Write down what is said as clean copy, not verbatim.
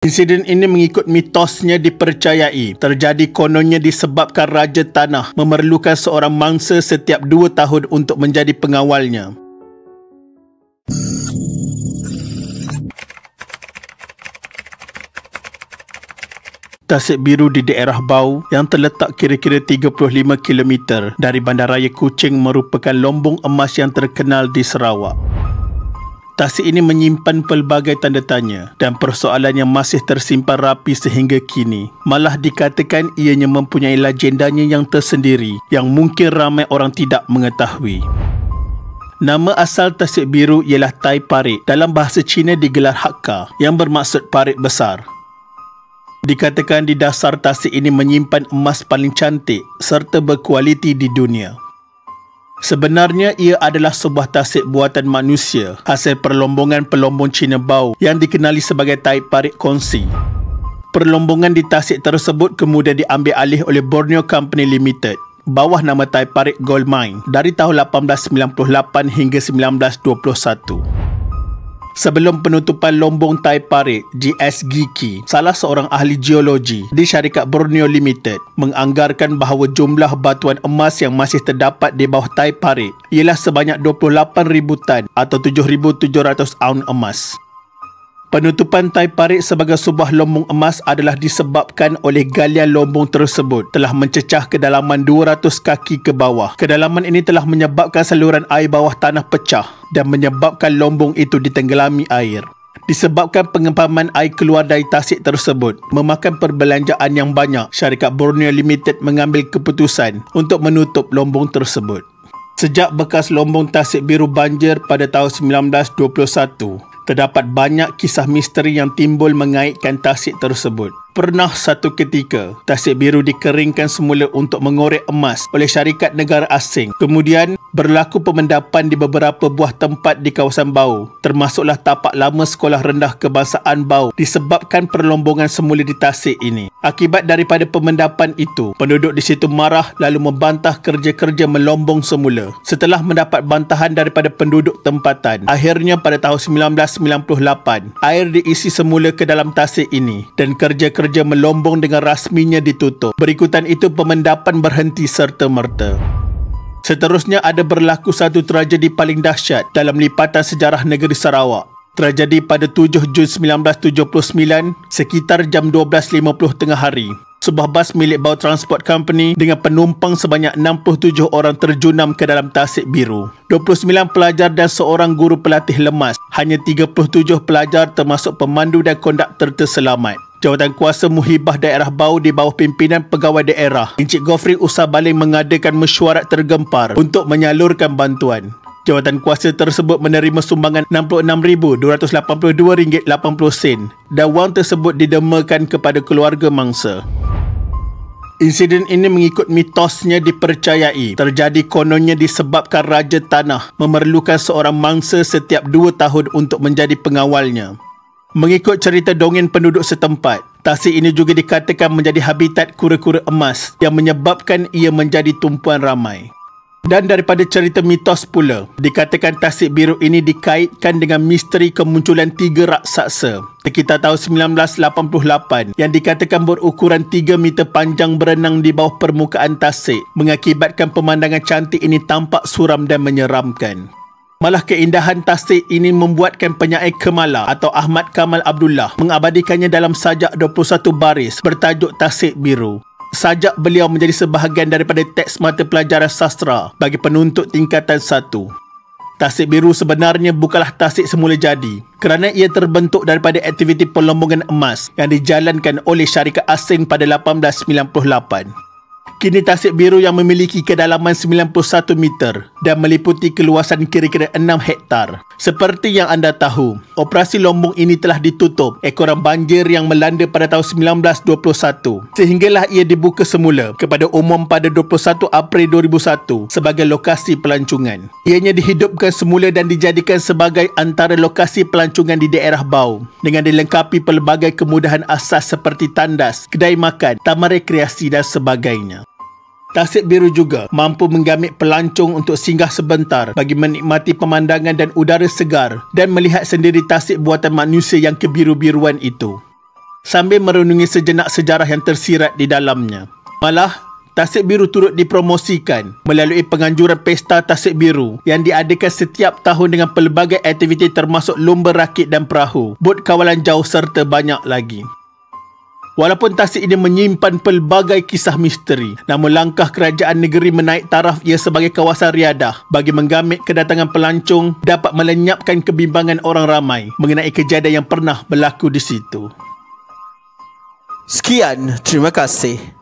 Insiden ini mengikut mitosnya dipercayai terjadi kononnya disebabkan Raja Tanah memerlukan seorang mangsa setiap 2 tahun untuk menjadi pengawalnya. Tasik Biru di daerah Bau yang terletak kira-kira 35 km dari Bandaraya Kuching merupakan lombong emas yang terkenal di Sarawak. Tasik ini menyimpan pelbagai tanda tanya dan persoalan yang masih tersimpan rapi sehingga kini. Malah dikatakan ianya mempunyai legendanya yang tersendiri yang mungkin ramai orang tidak mengetahui. Nama asal Tasik Biru ialah Tai Parit. Dalam bahasa Cina digelar Hakka yang bermaksud parit besar. Dikatakan di dasar tasik ini menyimpan emas paling cantik serta berkualiti di dunia. Sebenarnya ia adalah sebuah tasik buatan manusia hasil perlombongan pelombong Cina Bau yang dikenali sebagai Tai Parit Kongsi. Perlombongan di tasik tersebut kemudian diambil alih oleh Borneo Company Limited bawah nama Tai Parit Gold Mine dari tahun 1898 hingga 1921. Sebelum penutupan lombong Tai Parit, G.S. Giki, salah seorang ahli geologi di syarikat Borneo Limited, menganggarkan bahawa jumlah batuan emas yang masih terdapat di bawah Tai Parit ialah sebanyak 28,000 tan atau 7,700 aun emas. Penutupan Tai Parit sebagai sebuah lombong emas adalah disebabkan oleh galian lombong tersebut telah mencecah kedalaman 200 kaki ke bawah. Kedalaman ini telah menyebabkan saluran air bawah tanah pecah dan menyebabkan lombong itu ditenggelami air. Disebabkan pengempaman air keluar dari tasik tersebut memakan perbelanjaan yang banyak, syarikat Borneo Limited mengambil keputusan untuk menutup lombong tersebut. Sejak bekas lombong Tasik Biru banjir pada tahun 1921, terdapat banyak kisah misteri yang timbul mengaitkan tasik tersebut. Pernah satu ketika, Tasik Biru dikeringkan semula untuk mengorek emas oleh syarikat negara asing. Kemudian, berlaku pemendapan di beberapa buah tempat di kawasan Bau, termasuklah tapak lama Sekolah Rendah Kebangsaan Bau disebabkan perlombongan semula di tasik ini. Akibat daripada pemendapan itu, penduduk di situ marah lalu membantah kerja-kerja melombong semula. Setelah mendapat bantahan daripada penduduk tempatan, akhirnya pada tahun 1998, air diisi semula ke dalam tasik ini dan kerja-kerja melombong dengan rasminya ditutup. Berikutan itu pemendapan berhenti serta-merta. Seterusnya ada berlaku satu tragedi paling dahsyat dalam lipatan sejarah negeri Sarawak. Tragedi pada 7 Jun 1979 sekitar jam 12.50 tengah hari. Sebuah bas milik Bau Transport Company dengan penumpang sebanyak 67 orang terjunam ke dalam Tasik Biru. 29 pelajar dan seorang guru pelatih lemas. Hanya 37 pelajar termasuk pemandu dan konduktor terselamat. Jawatan Kuasa Muhibah Daerah Bau di bawah pimpinan Pegawai Daerah Encik Gofri Usah Baling mengadakan mesyuarat tergempar untuk menyalurkan bantuan. Jawatan kuasa tersebut menerima sumbangan RM66,282.80 dan wang tersebut didemakan kepada keluarga mangsa. Insiden ini mengikut mitosnya dipercayai terjadi kononnya disebabkan Raja Tanah memerlukan seorang mangsa setiap 2 tahun untuk menjadi pengawalnya. Mengikut cerita dongeng penduduk setempat, tasik ini juga dikatakan menjadi habitat kura-kura emas yang menyebabkan ia menjadi tumpuan ramai. Dan daripada cerita mitos pula, dikatakan Tasik Biru ini dikaitkan dengan misteri kemunculan 3 raksasa sekitar tahun 1988 yang dikatakan berukuran 3 meter panjang berenang di bawah permukaan tasik, mengakibatkan pemandangan cantik ini tampak suram dan menyeramkan. Malah keindahan tasik ini membuatkan penyair Kemala atau Ahmad Kamal Abdullah mengabadikannya dalam sajak 21 baris bertajuk Tasik Biru. Sajak beliau menjadi sebahagian daripada teks mata pelajaran sastra bagi penuntut tingkatan 1. Tasik Biru sebenarnya bukanlah tasik semula jadi kerana ia terbentuk daripada aktiviti pelombongan emas yang dijalankan oleh syarikat asing pada 1898. Kini Tasik Biru yang memiliki kedalaman 91 meter dan meliputi keluasan kira-kira 6 hektar. Seperti yang anda tahu, operasi lombong ini telah ditutup ekoran banjir yang melanda pada tahun 1921 sehinggalah ia dibuka semula kepada umum pada 21 April 2001 sebagai lokasi pelancongan. Ianya dihidupkan semula dan dijadikan sebagai antara lokasi pelancongan di daerah Bau dengan dilengkapi pelbagai kemudahan asas seperti tandas, kedai makan, taman rekreasi dan sebagainya. Tasik Biru juga mampu menggamit pelancong untuk singgah sebentar bagi menikmati pemandangan dan udara segar dan melihat sendiri tasik buatan manusia yang kebiru-biruan itu. sambil merenungi sejenak sejarah yang tersirat di dalamnya. Malah, Tasik Biru turut dipromosikan melalui penganjuran Pesta Tasik Biru yang diadakan setiap tahun dengan pelbagai aktiviti termasuk lomba rakit dan perahu, bot kawalan jauh serta banyak lagi. Walaupun tasik ini menyimpan pelbagai kisah misteri, namun langkah kerajaan negeri menaik taraf ia sebagai kawasan riadah bagi menggamit kedatangan pelancong dapat melenyapkan kebimbangan orang ramai mengenai kejadian yang pernah berlaku di situ. Sekian, terima kasih.